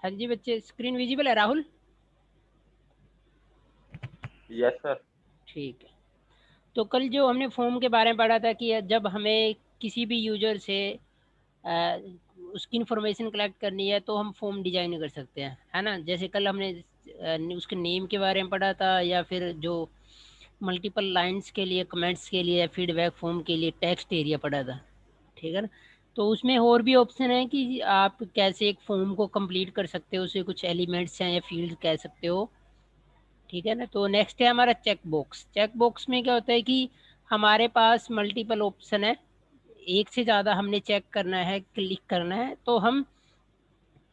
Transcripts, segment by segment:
हाँ जी बच्चे, screen visible है राहुल? Yes sir. ठीक है। तो कल जो हमने फॉर्म के बारे में पढ़ा था कि जब हमें किसी भी यूजर से अ, उसकी इंफॉर्मेशन कलेक्ट करनी है तो हम फॉर्म डिजाइन कर सकते हैं, है ना। जैसे कल हमने उसके नेम के बारे में पढ़ा था, या फिर जो मल्टीपल लाइंस के लिए, कमेंट्स के लिए, फीडबैक फॉर्म के लिए टेक्स्ट एरिया पढ़ा था, ठीक है ना। तो उसमें और भी ऑप्शन है कि आप कैसे एक फॉर्म को कंप्लीट कर सकते हो, उसे कुछ एलिमेंट्स हैं या फील्ड कह सकते हो, ठीक है ना। तो नेक्स्ट है हमारा चेक बॉक्स। चेक बॉक्स में क्या होता है कि हमारे पास मल्टीपल ऑप्शन है, एक से ज़्यादा हमने चेक करना है, क्लिक करना है, तो हम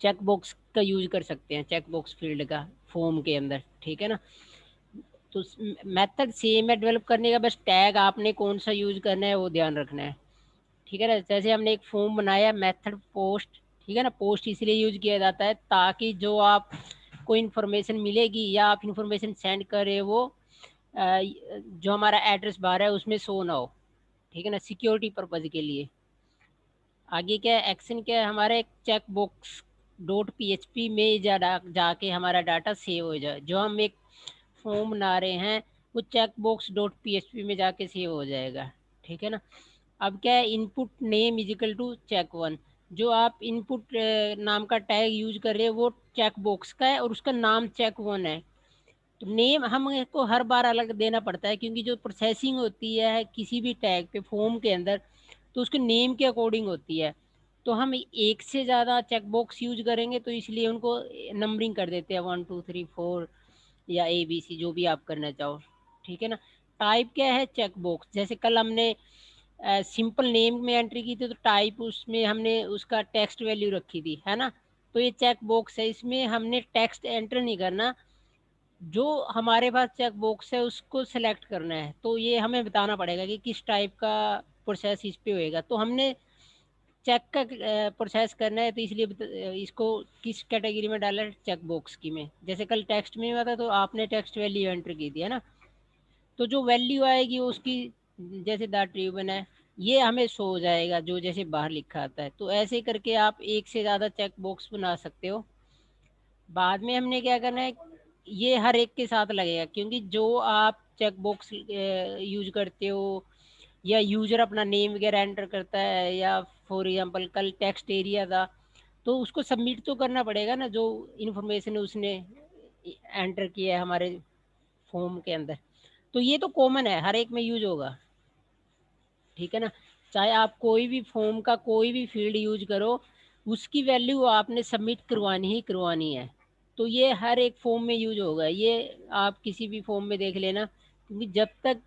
चेक बॉक्स का यूज कर सकते हैं, चेक बॉक्स फील्ड का फॉर्म के अंदर, ठीक है ना। तो मेथड सेम है डेवलप करने का, बस टैग आपने कौन सा यूज करना है वो ध्यान रखना है, ठीक है ना। जैसे हमने एक फॉर्म बनाया मेथड पोस्ट, ठीक है ना। पोस्ट इसलिए यूज किया जाता है ताकि जो आप कोई इन्फॉर्मेशन मिलेगी या आप इन्फॉर्मेशन सेंड कर रहे हो वो जो हमारा एड्रेस बार है उसमें शो ना हो, ठीक है ना, सिक्योरिटी पर्पज के लिए। आगे क्या है, एक्शन क्या है हमारा, एक चेक बॉक्स डॉट पी में जाके हमारा डाटा सेव हो जाए। जो हम एक फॉर्म बना रहे हैं वो चेक बॉक्स डॉट पी में जाके सेव हो जाएगा, ठीक है ना। अब क्या है, input name is equal to check one. जो आप इनपुट नाम का टैग यूज कर रहे हैं वो चेक बॉक्स का है और उसका नाम चेक वन है। तो नेम हमको हर बार अलग देना पड़ता है, क्योंकि जो प्रोसेसिंग होती है किसी भी टैग पे फॉर्म के अंदर, तो उसके नेम के अकॉर्डिंग होती है। तो हम एक से ज़्यादा चेक बॉक्स यूज करेंगे तो इसलिए उनको नंबरिंग कर देते हैं, 1 2 3 4 या ABC, जो भी आप करना चाहो, ठीक है ना। टाइप क्या है चेक बॉक्स, जैसे कल हमने सिंपल नेम में एंट्री की थी तो टाइप उसमें हमने उसका टेक्स्ट वैल्यू रखी थी, है ना। तो ये चेक बॉक्स है, इसमें हमने टेक्स्ट एंटर नहीं करना, जो हमारे पास चेक बॉक्स है उसको सिलेक्ट करना है। तो ये हमें बताना पड़ेगा कि किस टाइप का प्रोसेस इस पे होएगा। तो हमने चेक का प्रोसेस करना है तो इसलिए इसको किस कैटेगरी में डाला है, चेक बॉक्स की में। जैसे कल टेक्स्ट में हुआ था तो आपने टेक्स्ट वैल्यू एंटर की थी, है ना। तो जो वैल्यू आएगी उसकी, जैसे द ट्रिब्यून है, ये हमें शो हो जाएगा जो जैसे बाहर लिखा आता है। तो ऐसे करके आप एक से ज़्यादा चेक बॉक्स बना सकते हो। बाद में हमने क्या करना है, ये हर एक के साथ लगेगा, क्योंकि जो आप चेक बॉक्स यूज करते हो या यूजर अपना नेम वगैरह एंटर करता है, या फॉर एग्जांपल कल टेक्स्ट एरिया था तो उसको सबमिट तो करना पड़ेगा ना, जो इन्फॉर्मेशन उसने एंटर किया है हमारे फॉर्म के अंदर। तो ये तो कॉमन है, हर एक में यूज होगा, ठीक है ना। चाहे आप कोई भी फॉर्म का कोई भी फील्ड यूज करो, उसकी वैल्यू आपने सबमिट करवानी ही करवानी है। तो ये हर एक फॉर्म में यूज होगा, ये आप किसी भी फॉर्म में देख लेना, क्योंकि जब तक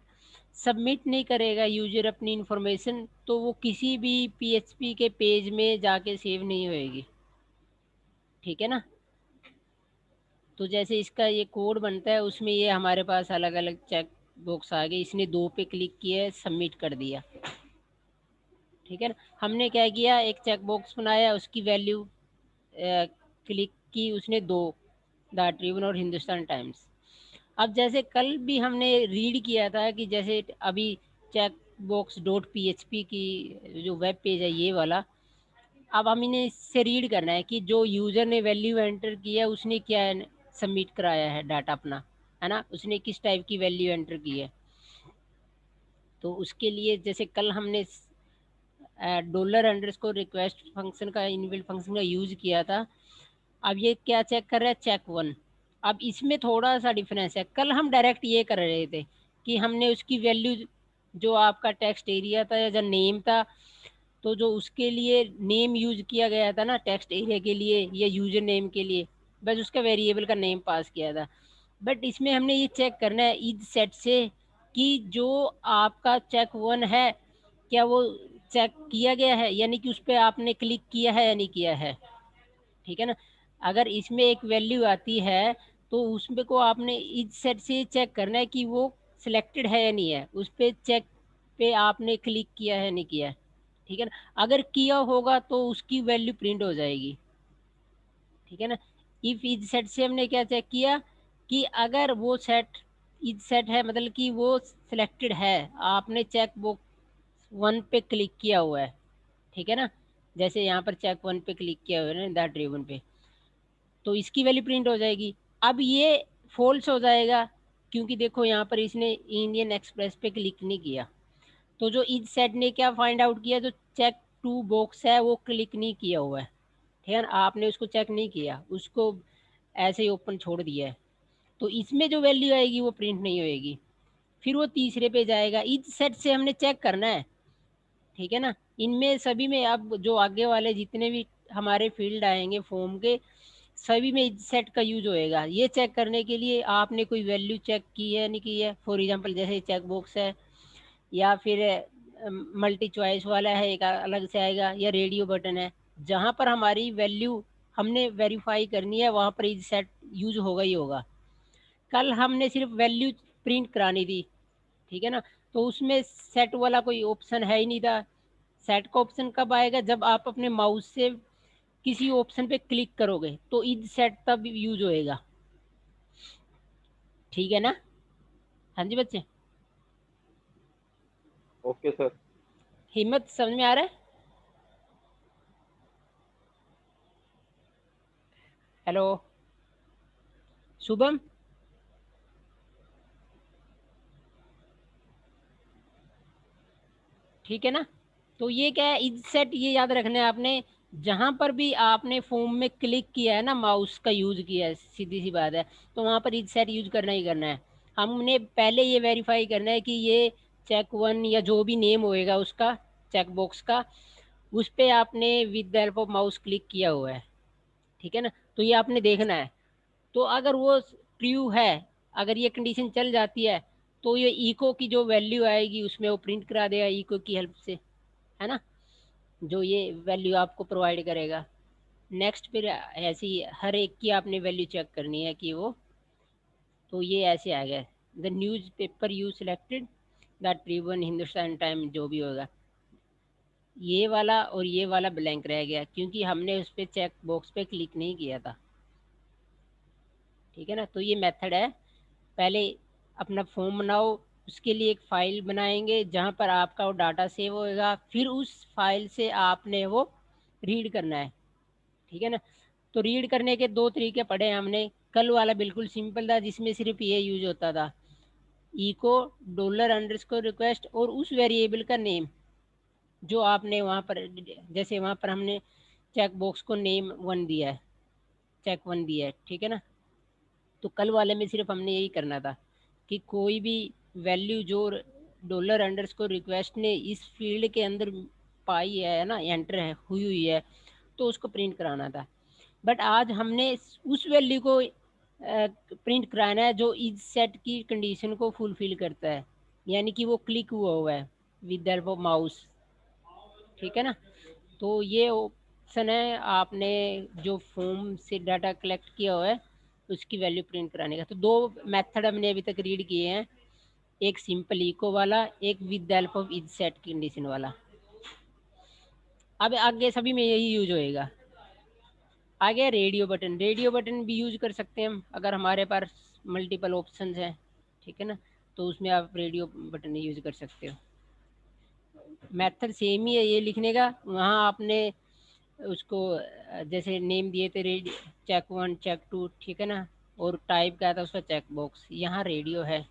सबमिट नहीं करेगा यूजर अपनी इंफॉर्मेशन तो वो किसी भी PHP के पेज में जाके सेव नहीं होएगी, ठीक है ना। तो जैसे इसका ये कोड बनता है उसमें ये हमारे पास अलग अलग चेक बॉक्स आ गए, इसने दो पे क्लिक किया, सबमिट कर दिया, ठीक है ना। हमने क्या किया, एक चेक बॉक्स बनाया, उसकी वैल्यू क्लिक की उसने दो, द ट्रिब्यून और हिंदुस्तान टाइम्स। अब जैसे कल भी हमने रीड किया था कि जैसे अभी चेक बॉक्स डॉट PHP की जो वेब पेज है ये वाला, अब हम इन्हें इससे रीड करना है कि जो यूजर ने वैल्यू एंटर किया उसने क्या सबमिट कराया है डाटा अपना, है ना, उसने किस टाइप की वैल्यू एंटर की है। तो उसके लिए जैसे कल हमने $_ फंक्शन का, इनबिल्ट फंक्शन का यूज किया था। अब ये क्या चेक कर रहा है, चेक वन। अब इसमें थोड़ा सा डिफरेंस है, कल हम डायरेक्ट ये कर रहे थे कि हमने उसकी वैल्यू, जो आपका टेक्स्ट एरिया था या जो नेम था, तो जो उसके लिए नेम यूज किया गया था ना टेक्स्ट एरिया के लिए या यूजर नेम के लिए, बस उसका वेरिएबल का नेम पास किया था। बट इसमें हमने ये चेक करना है इज सेट से कि जो आपका चेक वन है क्या वो चेक किया गया है, यानी कि उस पर आपने क्लिक किया है या नहीं किया है, ठीक है ना। अगर इसमें एक वैल्यू आती है तो उसमें को आपने इज सेट से चेक करना है कि वो सिलेक्टेड है या नहीं है, उस पे चेक पे आपने क्लिक किया है नहीं किया है, ठीक है ना। अगर किया होगा तो उसकी वैल्यू प्रिंट हो जाएगी, ठीक है ना। इफ इज सेट से हमने क्या चेक किया कि अगर वो सेट इज सेट है, मतलब कि वो सिलेक्टेड है, आपने चेक बॉक्स वन पे क्लिक किया हुआ है, ठीक है ना। जैसे यहाँ पर चेक वन पे क्लिक किया हुआ है ना द ड्रिवन पे, तो इसकी वैल्यू प्रिंट हो जाएगी। अब ये फॉल्स हो जाएगा क्योंकि देखो यहाँ पर इसने इंडियन एक्सप्रेस पे क्लिक नहीं किया। तो जो इज सेट ने क्या फाइंड आउट किया, जो चेक टू बॉक्स है वो क्लिक नहीं किया हुआ है, ठीक है ना, आपने उसको चेक नहीं किया, उसको ऐसे ही ओपन छोड़ दिया है, तो इसमें जो वैल्यू आएगी वो प्रिंट नहीं होएगी। फिर वो तीसरे पे जाएगा, इज सेट से हमने चेक करना है, ठीक है ना। इनमें सभी में अब जो आगे वाले जितने भी हमारे फील्ड आएंगे फॉर्म के, सभी में इज सेट का यूज होएगा। ये चेक करने के लिए आपने कोई वैल्यू चेक की है नहीं की है, फॉर एग्जांपल जैसे चेक बॉक्स है या फिर मल्टी चॉइस वाला है एक अलग से आएगा, या रेडियो बटन है, जहाँ पर हमारी वैल्यू हमने वेरीफाई करनी है वहाँ पर इज सेट यूज होगा ही होगा। कल हमने सिर्फ वैल्यू प्रिंट करानी थी, ठीक है ना, तो उसमें सेट वाला कोई ऑप्शन है ही नहीं था। सेट का ऑप्शन कब आएगा, जब आप अपने माउस से किसी ऑप्शन पे क्लिक करोगे तो इज सेट तब यूज होएगा, ठीक है ना। हाँ जी बच्चे, ओके सर। हिम्मत समझ में आ रहा है? हेलो शुभम, ठीक है ना। तो ये क्या है, इज सेट ये याद रखना है आपने, जहां पर भी आपने फॉर्म में क्लिक किया है ना, माउस का यूज किया है, सीधी सी बात है, तो वहां पर इज सेट यूज करना ही करना है। हमने पहले ये वेरीफाई करना है कि ये चेक वन या जो भी नेम होएगा उसका, चेक बॉक्स का, उस पे आपने with the help of mouse click किया हुआ है, ठीक है ना। तो ये आपने देखना है। तो अगर वो ट्रू है, अगर ये कंडीशन चल जाती है, तो ये इको की जो वैल्यू आएगी उसमें वो प्रिंट करा देगा इको की हेल्प से, है ना, जो ये वैल्यू आपको प्रोवाइड करेगा। नेक्स्ट फिर ऐसी हर एक की आपने वैल्यू चेक करनी है कि वो, तो ये ऐसे आ गया, the news paper you selected, the Tribune, Hindustan time, जो भी होगा, ये वाला और ये वाला ब्लैंक रह गया क्योंकि हमने उस पर चेक बॉक्स पे क्लिक नहीं किया था, ठीक है ना। तो ये मेथड है, पहले अपना फॉर्म बनाओ, उसके लिए एक फ़ाइल बनाएंगे जहाँ पर आपका वो डाटा सेव होएगा, फिर उस फाइल से आपने वो रीड करना है, ठीक है ना। तो रीड करने के दो तरीके पढ़े हमने, कल वाला बिल्कुल सिंपल था जिसमें सिर्फ ये यूज होता था, इको डॉलर अंडरस्कोर रिक्वेस्ट और उस वेरिएबल का नेम जो आपने वहाँ पर, जैसे वहाँ पर हमने चेक बॉक्स को नेम वन दिया है, चेक वन दिया है, ठीक है ना। तो कल वाले में सिर्फ हमने यही करना था कि कोई भी वैल्यू जो डॉलर अंडरस्कोर रिक्वेस्ट ने इस फील्ड के अंदर पाई है ना, एंटर है हुई हुई है, तो उसको प्रिंट कराना था। बट आज हमने उस वैल्यू को प्रिंट कराना है जो इस सेट की कंडीशन को फुलफिल करता है, यानी कि वो क्लिक हुआ हुआ है with the help of mouse, ठीक है ना। तो ये ऑप्शन है आपने जो फॉर्म से डाटा कलेक्ट किया हुआ है उसकी वैल्यू प्रिंट कराने का। तो दो मेथड हमने अभी तक रीड किए हैं, एक सिंपल इको वाला, एक with the help of is set condition वाला। अब आगे सभी में यही यूज होएगा। आगे रेडियो बटन, रेडियो बटन भी यूज कर सकते हैं हम अगर हमारे पास मल्टीपल ऑप्शंस हैं, ठीक है ना, तो उसमें आप रेडियो बटन यूज कर सकते हो। मेथड सेम ही है ये लिखने का, वहाँ आपने उसको जैसे नेम दिए थे radio check one check two, ठीक है ना, और टाइप क्या था उसका चेक बॉक्स, यहाँ रेडियो है,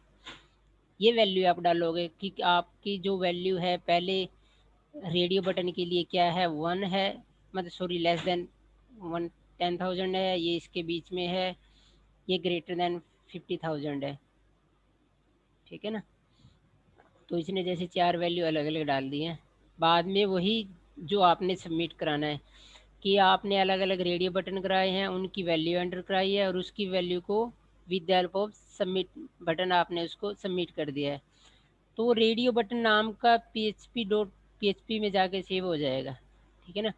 ये वैल्यू आप डालोगे कि आपकी जो वैल्यू है पहले रेडियो बटन के लिए क्या है, वन है, मतलब सॉरी लेस देन वन, 10,000 है, ये इसके बीच में है, ये ग्रेटर देन 50,000 है, ठीक है ना। तो इसने जैसे चार वैल्यू अलग अलग डाल दी हैं, बाद में वही जो आपने सबमिट कराना है कि आपने अलग अलग रेडियो बटन कराए हैं, उनकी वैल्यू एंटर कराई है और उसकी वैल्यू को with the help of submit button आपने उसको सबमिट कर दिया है, तो रेडियो बटन नाम का php में जाके सेव हो जाएगा, ठीक है ना।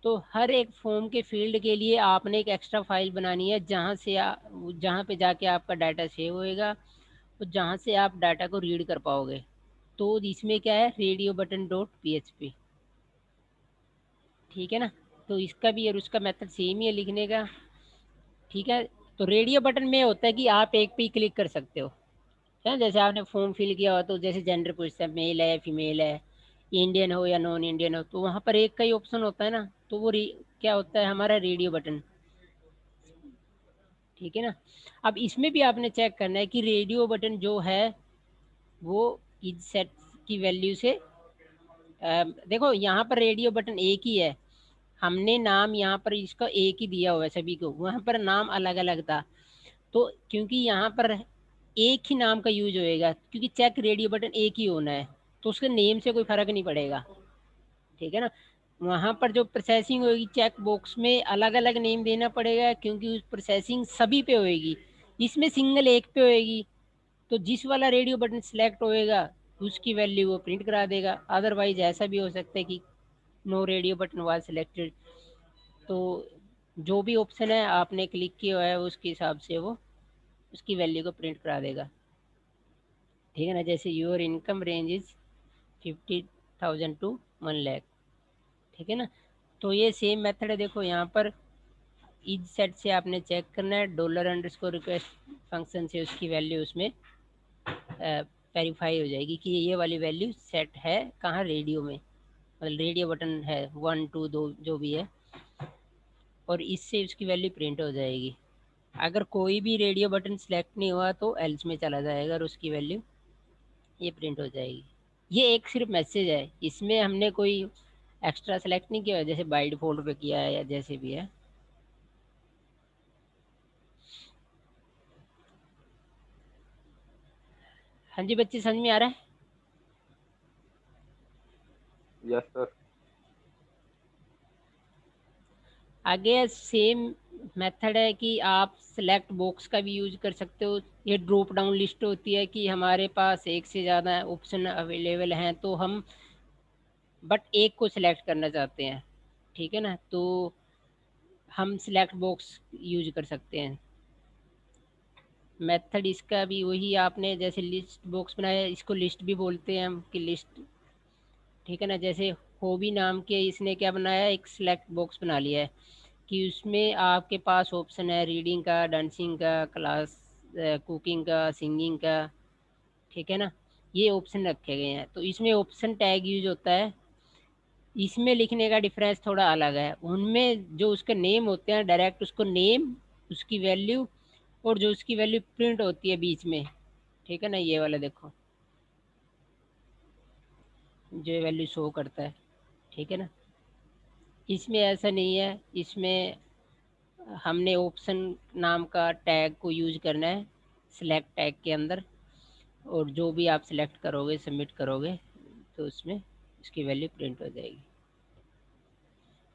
तो हर एक फॉर्म के फील्ड के लिए आपने एक एक्स्ट्रा फाइल बनानी है जहाँ पे जाके आपका डाटा सेव होएगा और जहाँ से आप डाटा को रीड कर पाओगे। तो इसमें क्या है, रेडियो बटन डॉट php, ठीक है ना। तो इसका भी और उसका मेथड सेम ही है लिखने का, ठीक है। तो रेडियो बटन में होता है कि आप एक पे ही क्लिक कर सकते हो, है ना, जैसे आपने फॉर्म फिल किया हो तो जैसे जेंडर पूछता है मेल है फीमेल है, इंडियन हो या नॉन इंडियन हो, तो वहाँ पर एक का ही ऑप्शन होता है ना, तो वो क्या होता है हमारा रेडियो बटन, ठीक है ना। अब इसमें भी आपने चेक करना है कि रेडियो बटन जो है वो इज सेट की वैल्यू से देखो यहाँ पर रेडियो बटन एक ही है, हमने नाम यहाँ पर इसका एक ही दिया हुआ है सभी को, वहाँ पर नाम अलग अलग था। तो क्योंकि यहाँ पर एक ही नाम का यूज होएगा, क्योंकि चेक रेडियो बटन एक ही होना है, तो उसके नेम से कोई फर्क नहीं पड़ेगा। ठीक है ना। वहाँ पर जो प्रोसेसिंग होगी चेक बॉक्स में अलग अलग नेम देना पड़ेगा, क्योंकि उस प्रोसेसिंग सभी पे होएगी, इसमें सिंगल एक पे होएगी। तो जिस वाला रेडियो बटन सिलेक्ट होएगा उसकी वैल्यू वो प्रिंट करा देगा। अदरवाइज ऐसा भी हो सकता है कि no radio button was selected, तो जो भी ऑप्शन है आपने क्लिक किया है उसके हिसाब से वो उसकी वैल्यू को प्रिंट करा देगा। ठीक है ना। जैसे your income range is 50,000 to 1 lakh. ठीक है ना। तो ये सेम मेथड है, देखो यहाँ पर इज सेट से आपने चेक करना है, डॉलर अंडरस्कोर रिक्वेस्ट फंक्शन से उसकी वैल्यू उसमें वेरीफाई हो जाएगी कि ये वाली वैल्यू सेट है कहाँ, रेडियो में, मतलब रेडियो बटन है 1 2 2 जो भी है, और इससे उसकी वैल्यू प्रिंट हो जाएगी। अगर कोई भी रेडियो बटन सेलेक्ट नहीं हुआ तो एल्स में चला जाएगा और उसकी वैल्यू ये प्रिंट हो जाएगी। ये एक सिर्फ मैसेज है, इसमें हमने कोई एक्स्ट्रा सेलेक्ट नहीं किया है, जैसे बाय डिफॉल्ट पे किया है या जैसे भी है। हाँ जी बच्चे, समझ में आ रहा है? Yes sir. आगे सेम मेथड है कि आप सेलेक्ट बॉक्स का भी यूज कर सकते हो। ये ड्रॉप डाउन लिस्ट होती है कि हमारे पास एक से ज़्यादा ऑप्शन अवेलेबल हैं, तो हम बट एक को सिलेक्ट करना चाहते हैं। ठीक है ना। तो हम सिलेक्ट बॉक्स यूज कर सकते हैं। मेथड इसका भी वही, आपने जैसे लिस्ट बॉक्स बनाया, इसको लिस्ट भी बोलते हैं हम कि लिस्ट। ठीक है ना। जैसे हॉबी नाम के इसने क्या बनाया, एक सिलेक्ट बॉक्स बना लिया है कि उसमें आपके पास ऑप्शन है रीडिंग का, डांसिंग का, क्लास कुकिंग का, सिंगिंग का। ठीक है ना। ये ऑप्शन रखे गए हैं, तो इसमें ऑप्शन टैग यूज होता है। इसमें लिखने का डिफरेंस थोड़ा अलग है, उनमें जो उसके नेम होते हैं डायरेक्ट उसको नेम, उसकी वैल्यू, और जो उसकी वैल्यू प्रिंट होती है बीच में। ठीक है ना। ये वाला देखो जो वैल्यू शो करता है। ठीक है ना। इसमें ऐसा नहीं है, इसमें हमने ऑप्शन नाम का टैग को यूज करना है सिलेक्ट टैग के अंदर, और जो भी आप सिलेक्ट करोगे सबमिट करोगे तो उसमें इसकी वैल्यू प्रिंट हो जाएगी।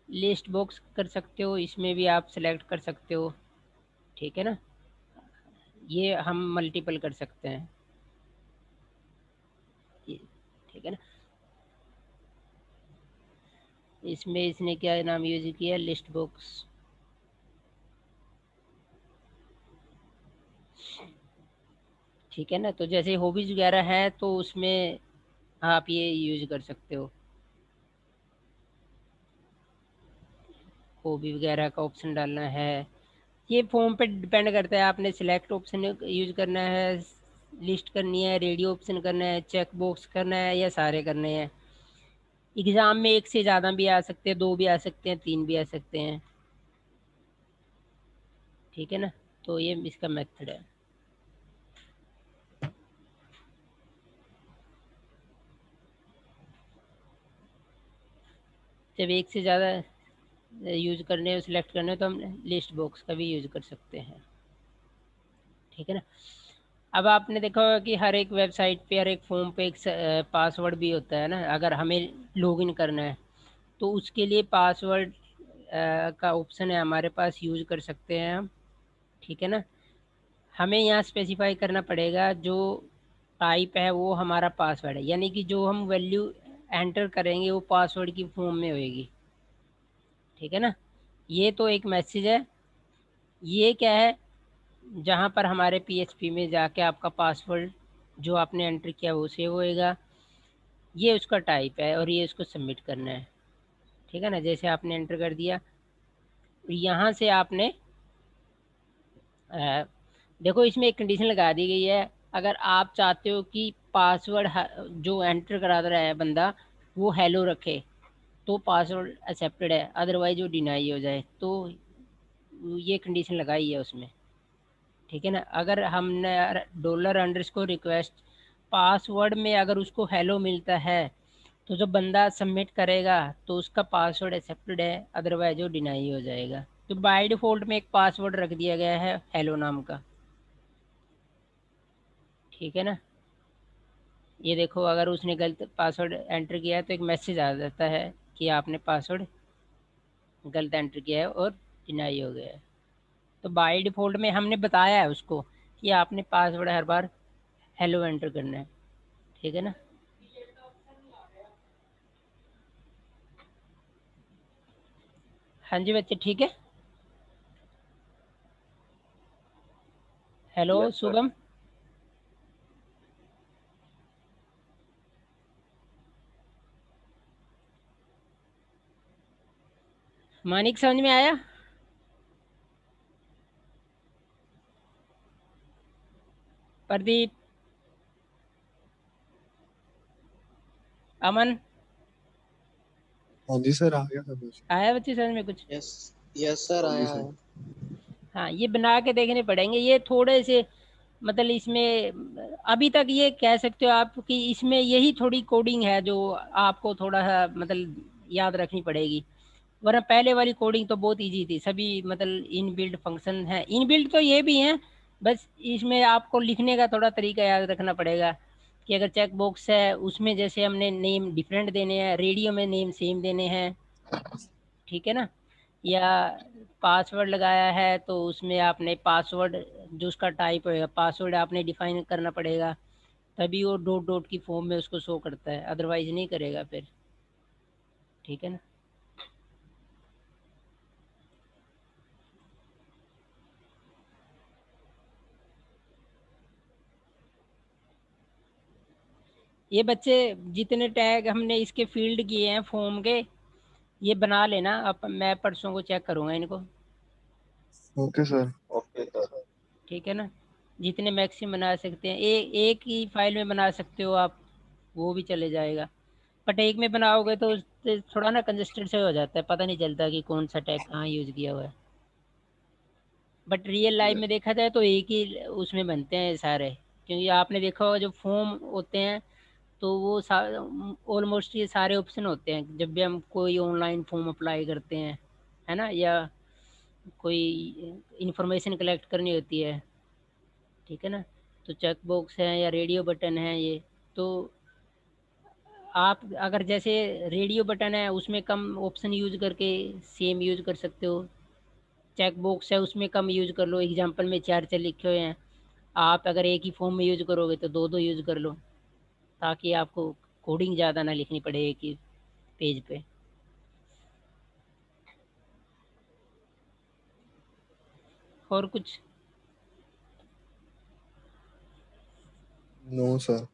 लिस्ट बॉक्स कर सकते हो, इसमें भी आप सिलेक्ट कर सकते हो। ठीक है ना। ये हम मल्टीपल कर सकते हैं ये। ठीक है ना। इसमें इसने क्या नाम यूज किया, लिस्ट बॉक्स। ठीक है ना। तो जैसे हॉबीज वगैरह है तो उसमें आप ये यूज कर सकते हो, हॉबी वगैरह का ऑप्शन डालना है। ये फॉर्म पे डिपेंड करता है, आपने सिलेक्ट ऑप्शन यूज करना है, लिस्ट करनी है, रेडियो ऑप्शन करना है, चेक बॉक्स करना है, या सारे करने हैं। एग्जाम में एक से ज़्यादा भी आ सकते हैं, दो भी आ सकते हैं, तीन भी आ सकते हैं। ठीक है ना। तो ये इसका मेथड है। जब एक से ज़्यादा यूज करने हो, सिलेक्ट करने हो, तो हम लिस्ट बॉक्स का भी यूज कर सकते हैं। ठीक है ना। अब आपने देखा होगा कि हर एक वेबसाइट पे, हर एक फॉर्म पे एक पासवर्ड भी होता है ना, अगर हमें लॉगिन करना है तो उसके लिए पासवर्ड का ऑप्शन है हमारे पास, यूज कर सकते हैं हम। ठीक है ना। हमें यहाँ स्पेसिफाई करना पड़ेगा जो टाइप है वो हमारा पासवर्ड है, यानी कि जो हम वैल्यू एंटर करेंगे वो पासवर्ड की फॉर्म में होएगी। ठीक है ना। ये तो एक मैसेज है। ये क्या है, जहाँ पर हमारे पीएचपी में जाके आपका पासवर्ड जो आपने एंटर किया वो सेव होएगा। ये उसका टाइप है और ये उसको सबमिट करना है। ठीक है ना। जैसे आपने एंटर कर दिया, यहाँ से आपने देखो इसमें एक कंडीशन लगा दी गई है, अगर आप चाहते हो कि पासवर्ड जो एंटर करा रहा है बंदा वो हेलो रखे तो पासवर्ड एक्सेप्टेड है, अदरवाइज वो डिनाई हो जाए, तो ये कंडीशन लगाई है उसमें। ठीक है ना। अगर हमने डॉलर अंडरस्कोर रिक्वेस्ट पासवर्ड में अगर उसको हेलो मिलता है, तो जो बंदा सबमिट करेगा तो उसका पासवर्ड एक्सेप्टेड है, अदरवाइज वो डिनाई हो जाएगा। तो बाय डिफ़ॉल्ट में एक पासवर्ड रख दिया गया है हेलो नाम का। ठीक है ना। ये देखो, अगर उसने गलत पासवर्ड एंटर किया है तो एक मैसेज आ जाता है कि आपने पासवर्ड गलत एंटर किया है और डिनाई हो गया है। तो बाय डिफ़ॉल्ट में हमने बताया है उसको कि आपने पासवर्ड हर बार हेलो एंटर करना है। ठीक है ना। हाँ जी बच्चे, ठीक है। Hello yes sir. Shubham. Manik, समझ में आया? प्रदीप, अमन, हाँ जी सर, आ गया समझ। आया बच्चे समझ में कुछ? यस। यस सर, हाँ जी आया सर। है। हाँ, ये बना के देखने पड़ेंगे ये थोड़े से। मतलब इसमें अभी तक ये कह सकते हो आप कि इसमें यही थोड़ी कोडिंग है जो आपको थोड़ा सा मतलब याद रखनी पड़ेगी। वरना पहले वाली कोडिंग तो बहुत इजी थी, सभी मतलब इन बिल्ड फंक्शन है, इन बिल्ड तो ये भी हैं। बस इसमें आपको लिखने का थोड़ा तरीका याद रखना पड़ेगा कि अगर चेक बॉक्स है उसमें जैसे हमने नेम डिफरेंट देने हैं, रेडियो में नेम सेम देने हैं। ठीक है ना। या पासवर्ड लगाया है तो उसमें आपने पासवर्ड जो उसका टाइप होएगा पासवर्ड आपने डिफाइन करना पड़ेगा, तभी वो डॉट डॉट की फॉर्म में उसको शो करता है, अदरवाइज नहीं करेगा फिर। ठीक है ना। ये बच्चे जितने टैग हमने इसके फील्ड किए हैं फॉर्म के, ये बना लेना। अब मैं परसों को चेक करूँगा इनको। Okay sir. Okay sir. ठीक है ना। जितने मैक्सिमम बना सकते हैं, एक ही फाइल में बना सकते हो आप, वो भी चले जाएगा। बट एक में बनाओगे तो उससे थोड़ा ना कंजेस्टेड से हो जाता है, पता नहीं चलता कि कौन सा टैग कहाँ यूज़ किया हुआ है। बट रियल लाइफ में देखा जाए तो एक ही उसमें बनते हैं सारे। क्योंकि आपने देखा होगा जो फॉर्म होते हैं तो वो ऑलमोस्ट ये सारे ऑप्शन होते हैं जब भी हम कोई ऑनलाइन फॉर्म अप्लाई करते हैं, है ना, या कोई इंफॉर्मेशन कलेक्ट करनी होती है। ठीक है ना। तो चेक बॉक्स है या रेडियो बटन है ये। तो आप अगर जैसे रेडियो बटन है उसमें कम ऑप्शन यूज़ करके सेम यूज़ कर सकते हो। चेक बॉक्स है उसमें कम यूज़ कर लो, एग्जांपल में चार चार लिखे हुए हैं, आप अगर एक ही फॉर्म में यूज़ करोगे तो दो दो यूज़ कर लो, ताकि आपको कोडिंग ज़्यादा ना लिखनी पड़े एक ही पेज पे। और कुछ? No sir.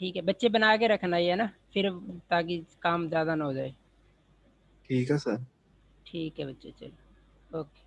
ठीक है बच्चे, बना के रखना ये ना फिर, ताकि काम ज़्यादा ना हो जाए। ठीक है सर। ठीक है बच्चे, चलो ओके।